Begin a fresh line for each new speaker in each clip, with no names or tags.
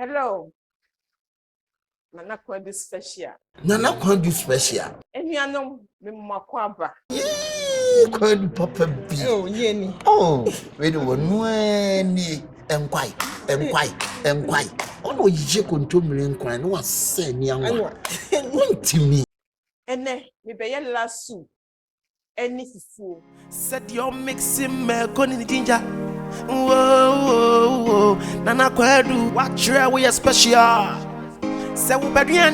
Hello. Nana Kwadu special.
Nana Kwadu special.
Enuanom me makwaba.
Kwadu papa bi.
Oh, yeni.
Oh, we do ni enkwai. Ono yije kontomire enkwai no wase ni anwa. Ntimi.
Ene me beye lasu. Eni fufuo.
Said you're mixing milk on the ginger. Whoa. Nana Kwadu, watch your way special. Say we better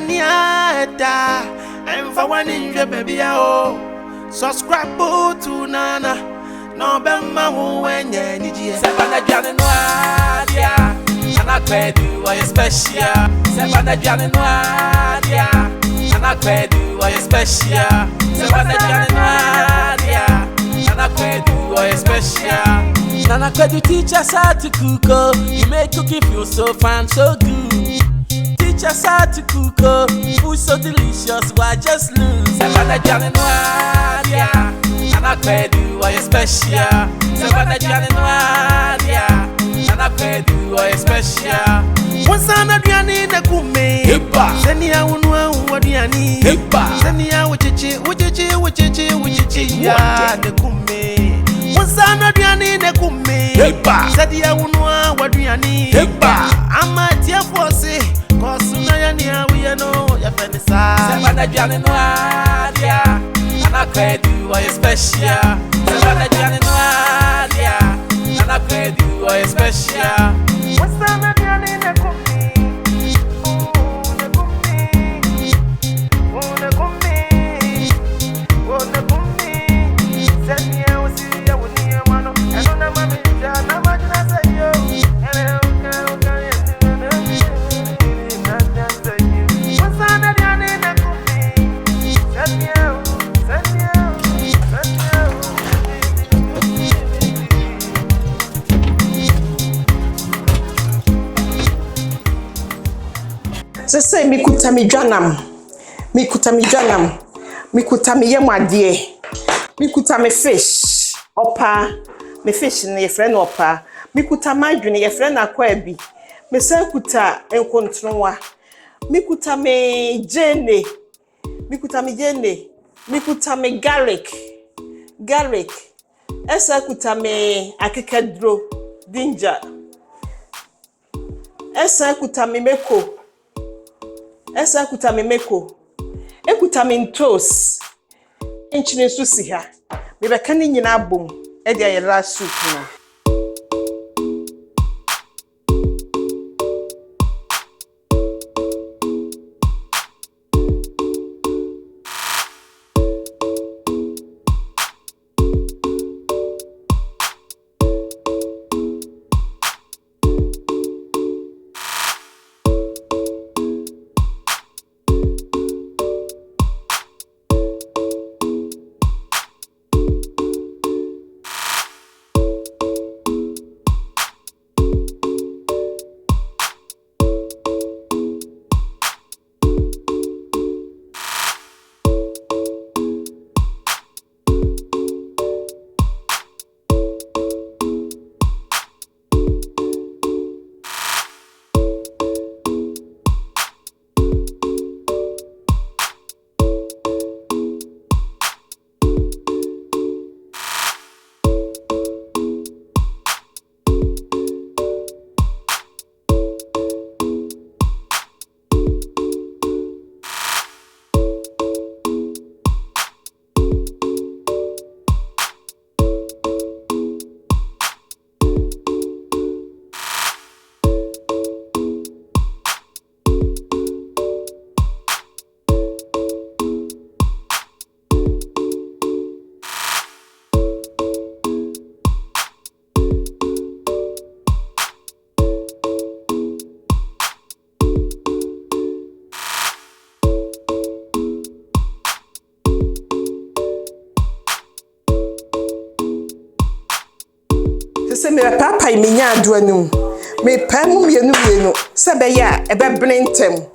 da. And for one in your baby, subscribe to Nana. No bema when you need you. Say Nana Janua, Nana Kwadu, why special? Say Nana Janua, Nana Kwadu, why special? Say Nana Janua, Nana Kwadu, why special? Nana Kwadu teach us how to cook. You make cooking feel so fun, so good. Teach us how to cook, food so delicious, why just lose? Nana Janua, Nana Kwadu, why special? Nana Janua, Nana Kwadu, why special? Once I'm Diani Nakume, Senia Unwa, Diani, Senia, which ya Nakume. Once I'm Diani Nakume, Sadia Unwa, Diani, I'm a tear for say, cause we are no, your friend is Nana Janua, Nana Kwadu, why special? Nana Janua, Nana Kwadu, why special? What's that?
Sese mikuta mi dwanam. Mikuta mi yemwadie. Mikuta mi fish. Opa. Me fish ni yefre no opa. Mikuta madwene yefre na kwabi. Me se kuta enkontronwa. Mikuta me jene. Mikuta me garlic. Esa kuta me akekedro ginger. Esa kuta me meko. Esa kuta me meko. Ekuta me toast. Enchine so si ha. Me be kan nyina bom. E dia yela soup no. Se me papa mi nya ado anum me pam mienu se be ya e be blentem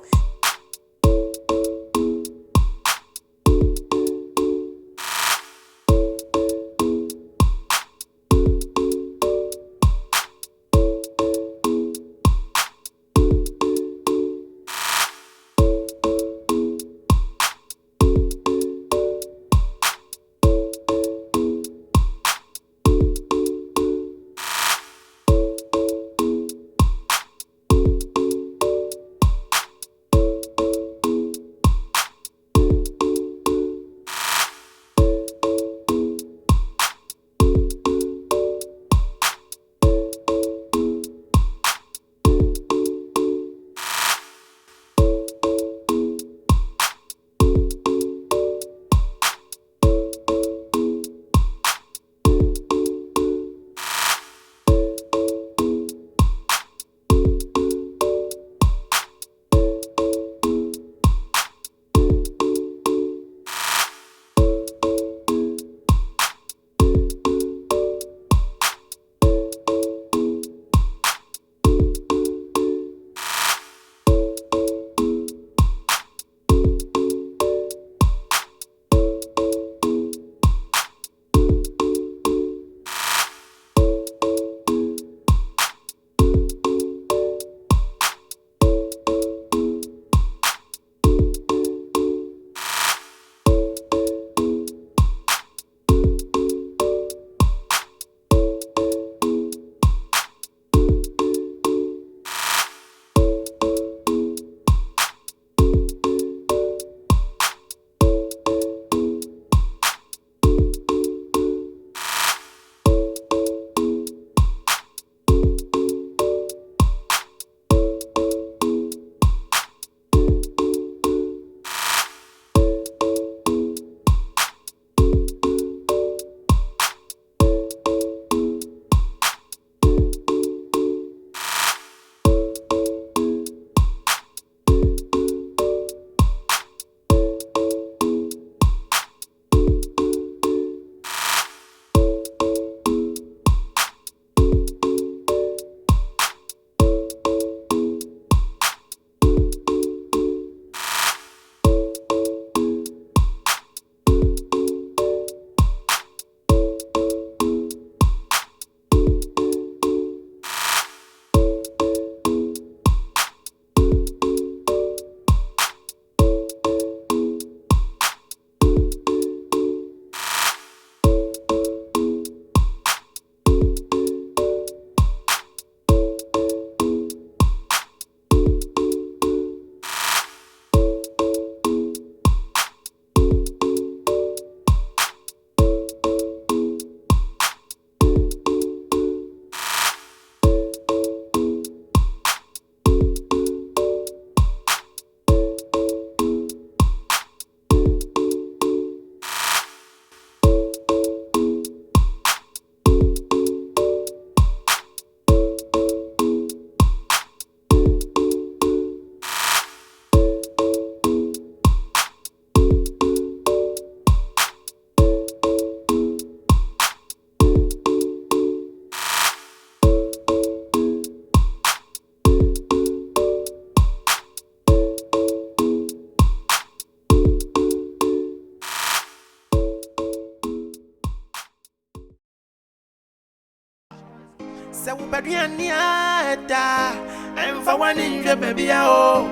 Se wo beduani ada emfa wani nhwe baby o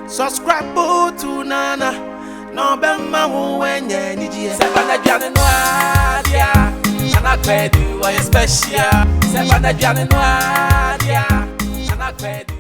subscribe to nana no be ma wo enye ni ji se bana dwane no adia ana kwedu wa special se bana dwane no adia ana kwedu